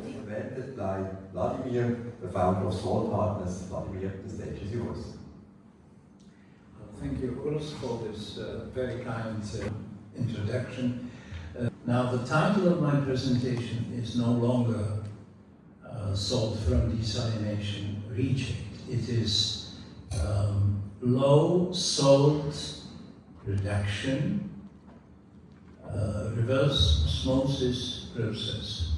Invented by Vladimir, the founder of Salt Partners. Vladimir, the stage is yours. Thank you, Urs, for this very kind introduction. Now, the title of my presentation is no longer Salt from Desalination Reject. It is Low Salt Reduction Reverse Osmosis Process.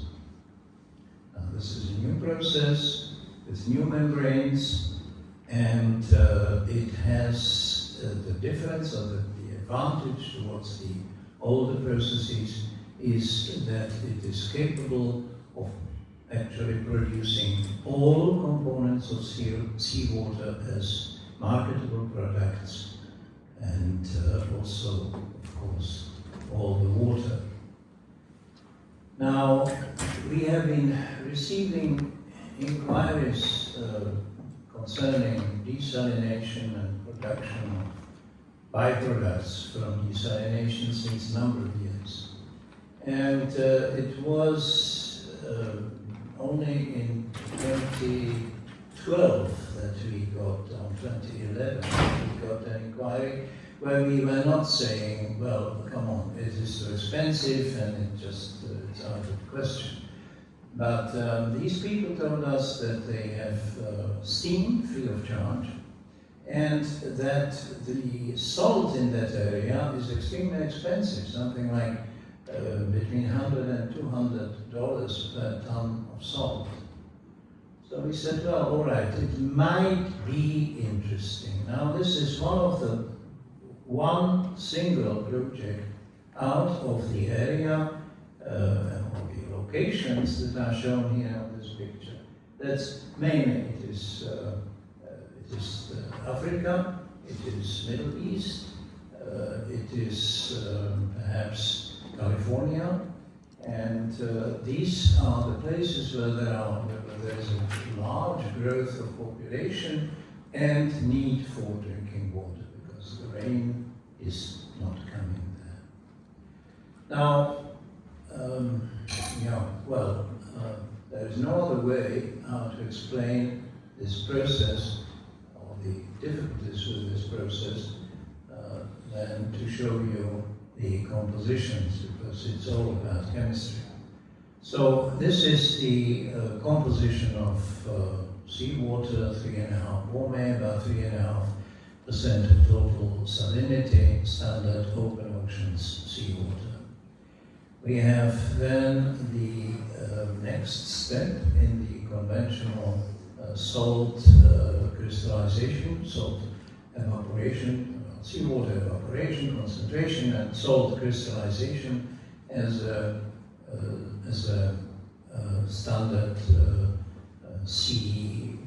Now, this is a new process with new membranes, and it has the difference or the advantage towards the older processes is that it is capable of actually producing all components of seawater as marketable products, and also, of course, all the water. Now, we have been receiving inquiries concerning desalination and production of byproducts from desalination since a number of years. And it was only in 2012 that we got, on 2011, we got an inquiry where we were not saying, well, come on, it is so expensive and it's out of the question. But these people told us that they have steam free of charge, and that the salt in that area is extremely expensive, something like between $100 and $200 per ton of salt. So we said, well, all right, it might be interesting. Now, this is one single project out of the area, or the locations that are shown here on this picture. That's mainly, it is Africa, it is Middle East, it is perhaps California, and these are the places where there is a large growth of population and need for drinking water, because the rain is not coming there. Now, there is no other way how to explain this process, or the difficulties with this process, than to show you the compositions, because it's all about chemistry. So this is the composition of seawater, 3.5 bromine, about 3.5% of total salinity, standard open oceans seawater. We have then the next step in the conventional salt crystallization, salt evaporation, seawater evaporation, concentration, and salt crystallization as a standard sea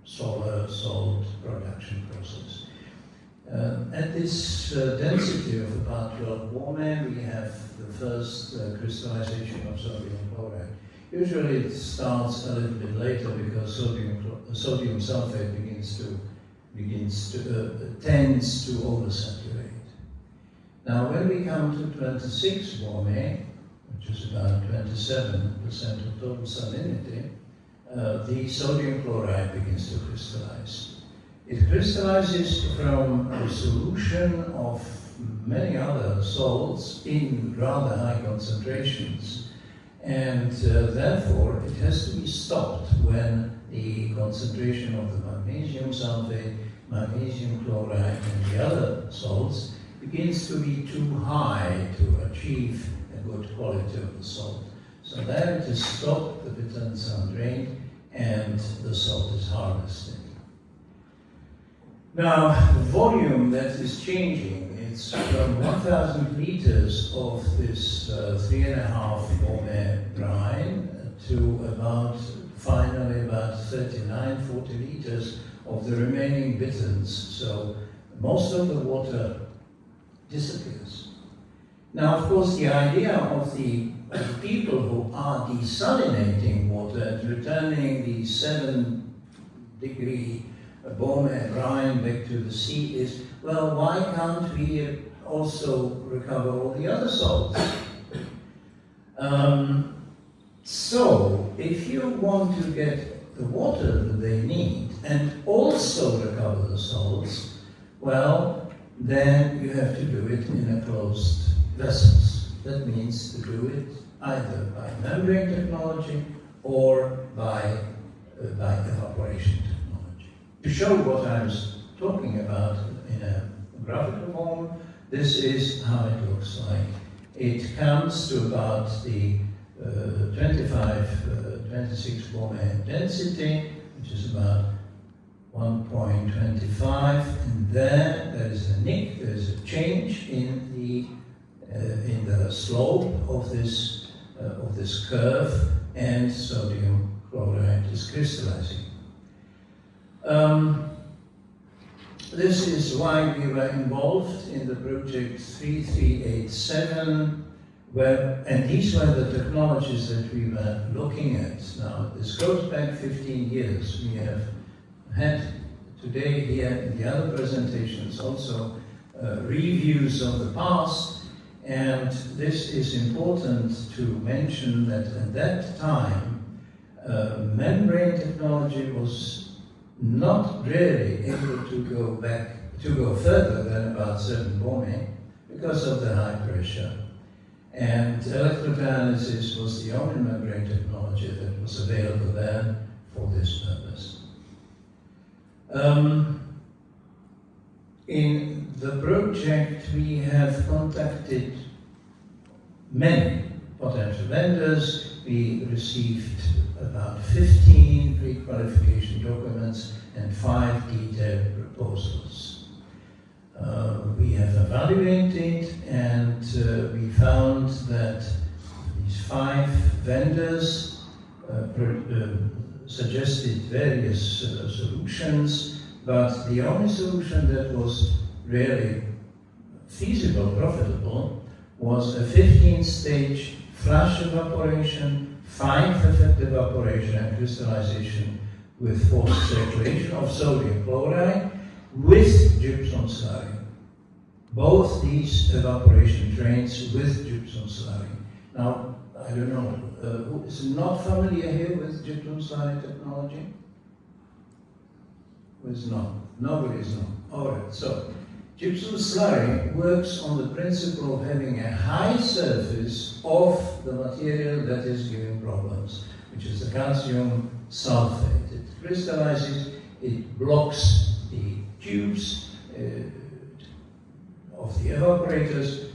solar salt production process. At this density of about 12 bromine, we have the first crystallization of sodium chloride. Usually it starts a little bit later because sodium sulfate tends to oversaturate. Now, when we come to 26 bromine, which is about 27% of total salinity, the sodium chloride begins to crystallize. It crystallizes from a solution of many other salts in rather high concentrations, and therefore it has to be stopped when the concentration of the magnesium sulfate, magnesium chloride, and the other salts begins to be too high to achieve a good quality of the salt. So there it is stopped, the bitterness are drained, and the salt is harvested. Now, the volume that is changing, it's from 1,000 liters of this 3.5 bromine brine to finally about 39, 40 liters of the remaining bitters. So most of the water disappears. Now, of course, the idea of the people who are desalinating water and returning the 7-degree brine back to the sea is, well, why can't we also recover all the other salts? So, if you want to get the water that they need and also recover the salts, well, then you have to do it in enclosed vessels. That means to do it either by membrane technology or by evaporation technology. To show what I was talking about in a graphical form, this is how it looks like. It comes to about the 26 bromine density, which is about 1.25, and there is a nick, there is a change in the slope of this curve, and sodium chloride is crystallizing. This is why we were involved in the project 3387, and these were the technologies that we were looking at. Now, this goes back 15 years. We have had today here in the other presentations also reviews of the past, and this is important to mention that at that time membrane technology was not really able to go further than about 7 bromine because of the high pressure. And electrocatalysis was the only membrane technology that was available then for this purpose. In the project, we have contacted many potential vendors. We received about 15 pre-qualification documents and 5 detailed proposals. We have evaluated, and we found that these 5 vendors suggested various solutions, but the only solution that was really feasible, profitable, was a 15-stage flash evaporation, 5-effect evaporation and crystallization with forced circulation of sodium chloride with gypsum slurry. Both these evaporation trains with gypsum slurry. Now, I don't know, who is not familiar here with gypsum slurry technology? Who is not? Nobody is not. All right, so gypsum slurry works on the principle of having a high surface of the material that is giving problems, which is the calcium sulfate. It crystallizes, it blocks the tubes of the evaporators.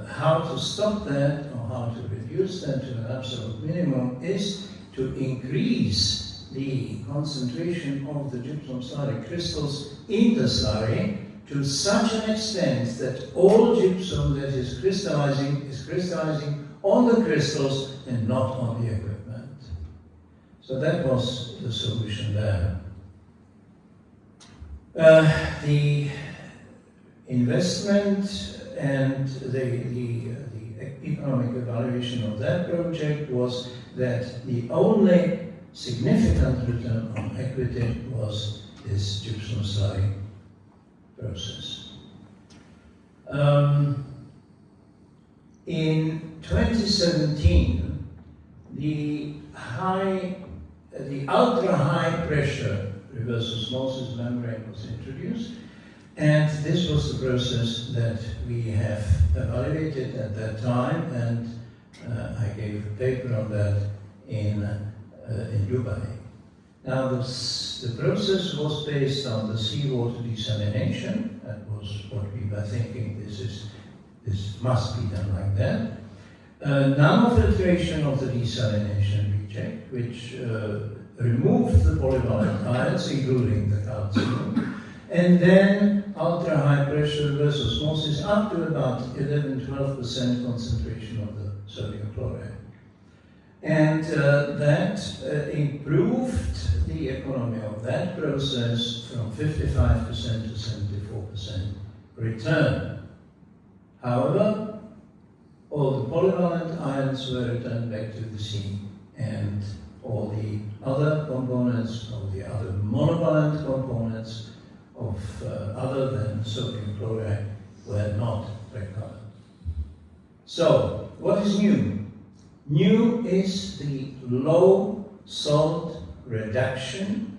How to stop that, or how to reduce that to an absolute minimum, is to increase the concentration of the gypsum slurry crystals in the slurry to such an extent that all gypsum that is crystallizing on the crystals and not on the equipment. So that was the solution there. The investment and the economic evaluation of that project was that the only significant return on equity was this gypsum slurry process. In 2017, the ultra-high pressure reverse osmosis membrane was introduced, and this was the process that we have evaluated at that time, and I gave a paper on that in Dubai. Now, the process was based on the seawater desalination. That was what we were thinking. This must be done like that. Nanofiltration of the desalination reject, which removed the polyvalent ions, including the calcium, and then ultra-high pressure reverse osmosis up to about 11-12% concentration of the sodium chloride. And that improved the economy of that process from 55% to 74% return. However, all the polyvalent ions were returned back to the sea, and all the other components, all the other monovalent components of other than sodium chloride were not recovered. So, what is new? New is the low salt reduction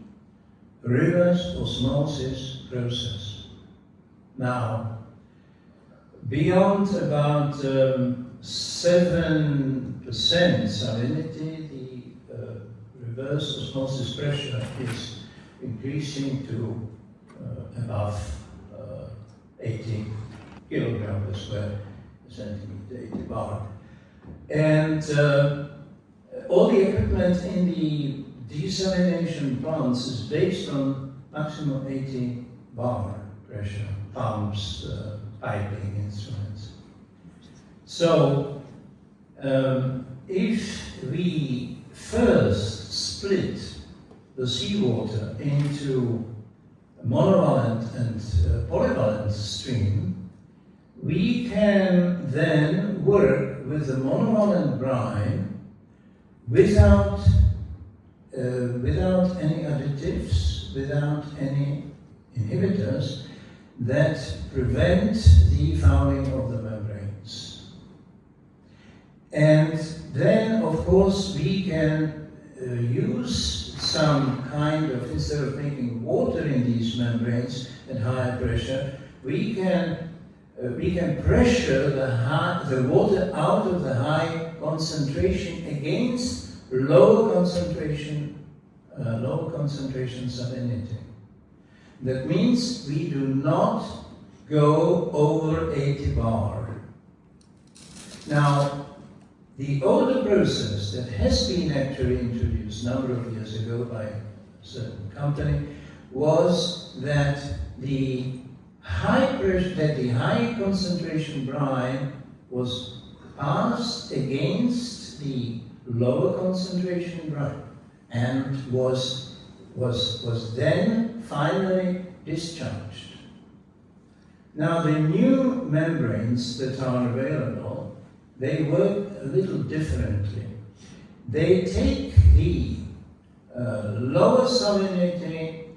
reverse osmosis process. Now, beyond about 7% salinity, the reverse osmosis pressure is increasing to above 80 kilogram per square centimeter, 80 bar. And all the equipment in the desalination plants is based on maximum 80 bar pressure, pumps, piping instruments. So, if we first split the seawater into monovalent and polyvalent stream, we can then work with the monovalent brine without any additives, without any inhibitors that prevent the fouling of the membranes. And then, of course, we can use some kind of, instead of making water in these membranes at higher pressure, we can pressure the water out of the high concentration against low concentration salinity. That means we do not go over 80 bar. Now, the older process that has been actually introduced a number of years ago by a certain company was that the high concentration brine was passed against the lower concentration brine and was then finally discharged. Now the new membranes that are available, they work a little differently. They take the lower salinity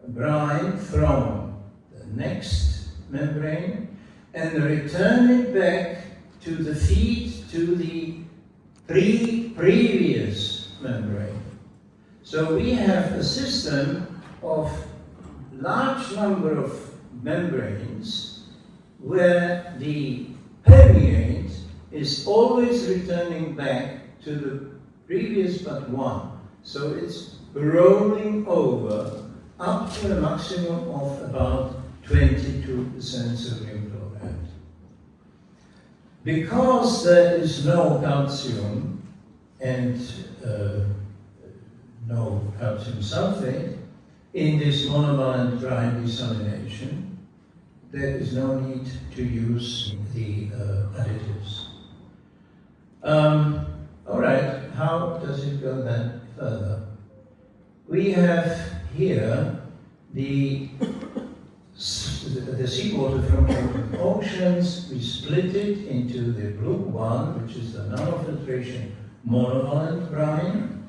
brine from the next membrane and return it back to the feed to the previous membrane. So we have a system of large number of membranes where the permeate is always returning back to the previous but one. So it's rolling over up to a maximum of about 22% sodium chloride. Because there is no calcium and no calcium sulfate in this monovalent brine desalination, there is no need to use the additives. All right, how does it go then further? We have here the seawater from open oceans. We split it into the blue one, which is the nanofiltration monovalent brine,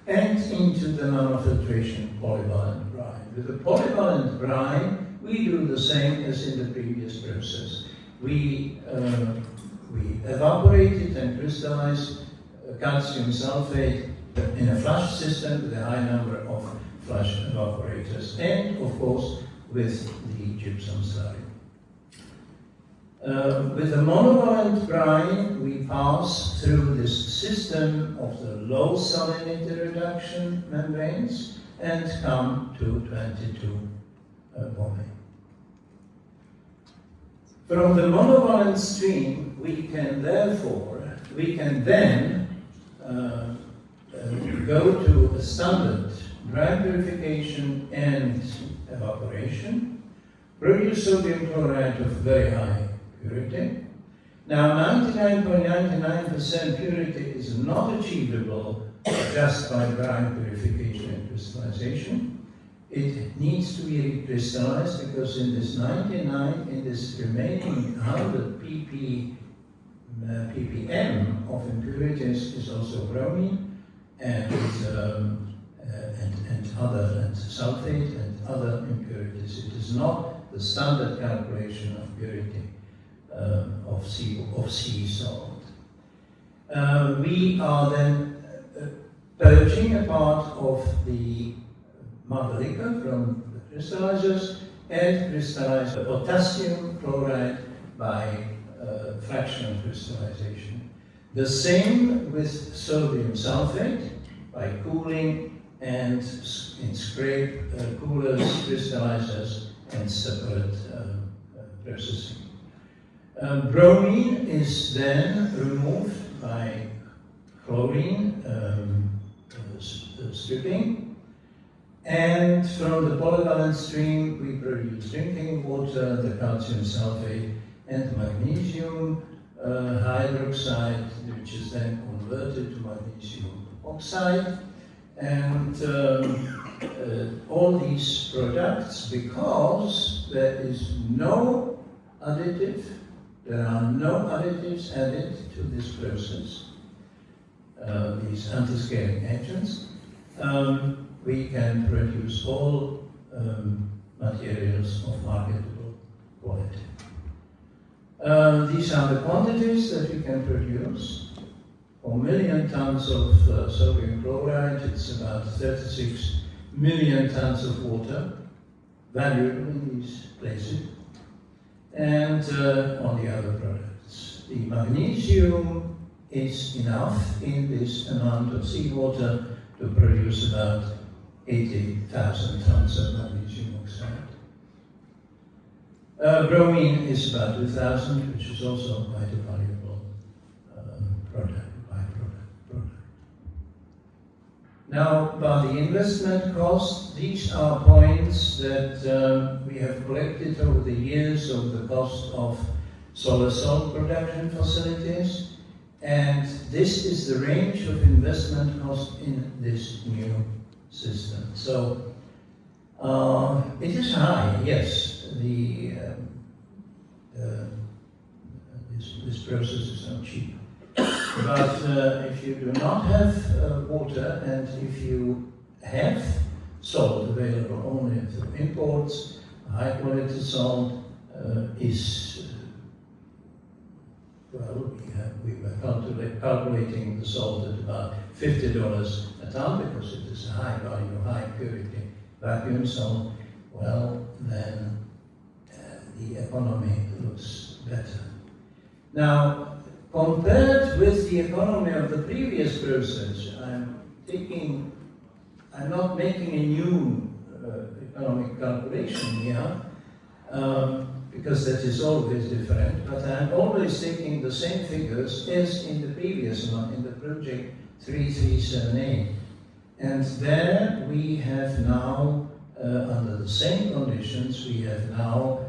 and into the nanofiltration polyvalent brine. With the polyvalent brine, we do the same as in the previous process. We evaporate it and crystallize calcium sulfate in a flush system with a high number of flush evaporators, and of course with the gypsum slurry. With the monovalent brine, we pass through this system of the low salinity reduction membranes and come to 22 bombing. From the monovalent stream, we can then go to a standard dry purification and evaporation, produce sodium chloride of very high purity. Now, 99.99% purity is not achievable just by dry purification and crystallization. It needs to be crystallized because in this remaining 100 ppm of impurities is also bromine and sulfate and other impurities. It is not the standard calculation of purity of sea salt. We are then purging a part of the mother liquor from the crystallizers and crystallize the potassium chloride by fractional crystallization. The same with sodium sulfate by cooling and in scrape coolers, crystallizers, and separate processing. Bromine is then removed by chlorine stripping, and from the polyvalent stream we produce drinking water, the calcium sulfate, and magnesium hydroxide, which is then converted to magnesium oxide, and all these products, because there is no additive, there are no additives added to this process, these anti-scaling agents, we can produce all materials of marketable quality. These are the quantities that we can produce. For 1 million tons of sodium chloride, it's about 36 million tons of water valuable in these places. And on the other products, the magnesium is enough in this amount of seawater to produce about 80,000 tons of magnesium oxide. Bromine is about 2,000, which is also quite a valuable byproduct. Now, about the investment cost, these are points that we have collected over the years of the cost of solar salt production facilities, and this is the range of investment cost in this new system. So, it is high, yes. This process is not cheap. But if you do not have water, and if you have salt available only through imports, high quality salt is, well, we were calculating the salt at about $50 a ton because it is a high value, high purity vacuum salt. Well, then the economy looks better. Now, compared with the economy of the previous process, I'm not making a new economic calculation here, because that is always different, but I'm always taking the same figures as in the previous one, in the project 3378. And there we have now, under the same conditions, we have now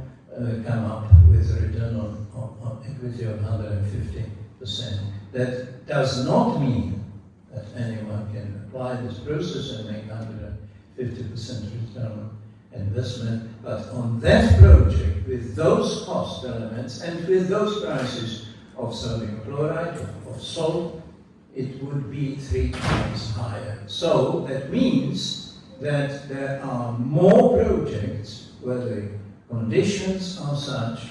come up with a return on equity of 150%. That does not mean that anyone can apply this process and make 150% return on investment, but on that project, with those cost elements and with those prices of sodium chloride, of salt, it would be 3 times higher. So that means that there are more projects where the conditions are such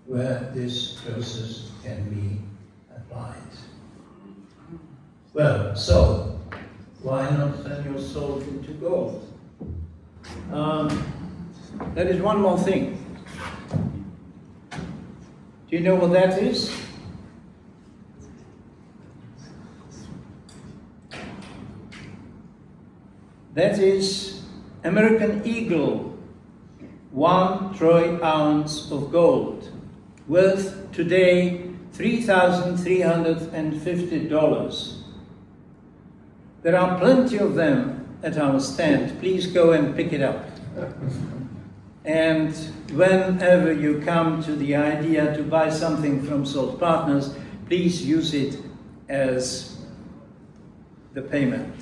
where this process can be applied. Well, so why not turn your salt into gold? There is one more thing. Do you know what that is? That is American Eagle, 1 troy ounce of gold, worth today $3,350. There are plenty of them at our stand. Please go and pick it up. And whenever you come to the idea to buy something from Salt Partners, please use it as the payment.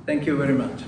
Thank you very much.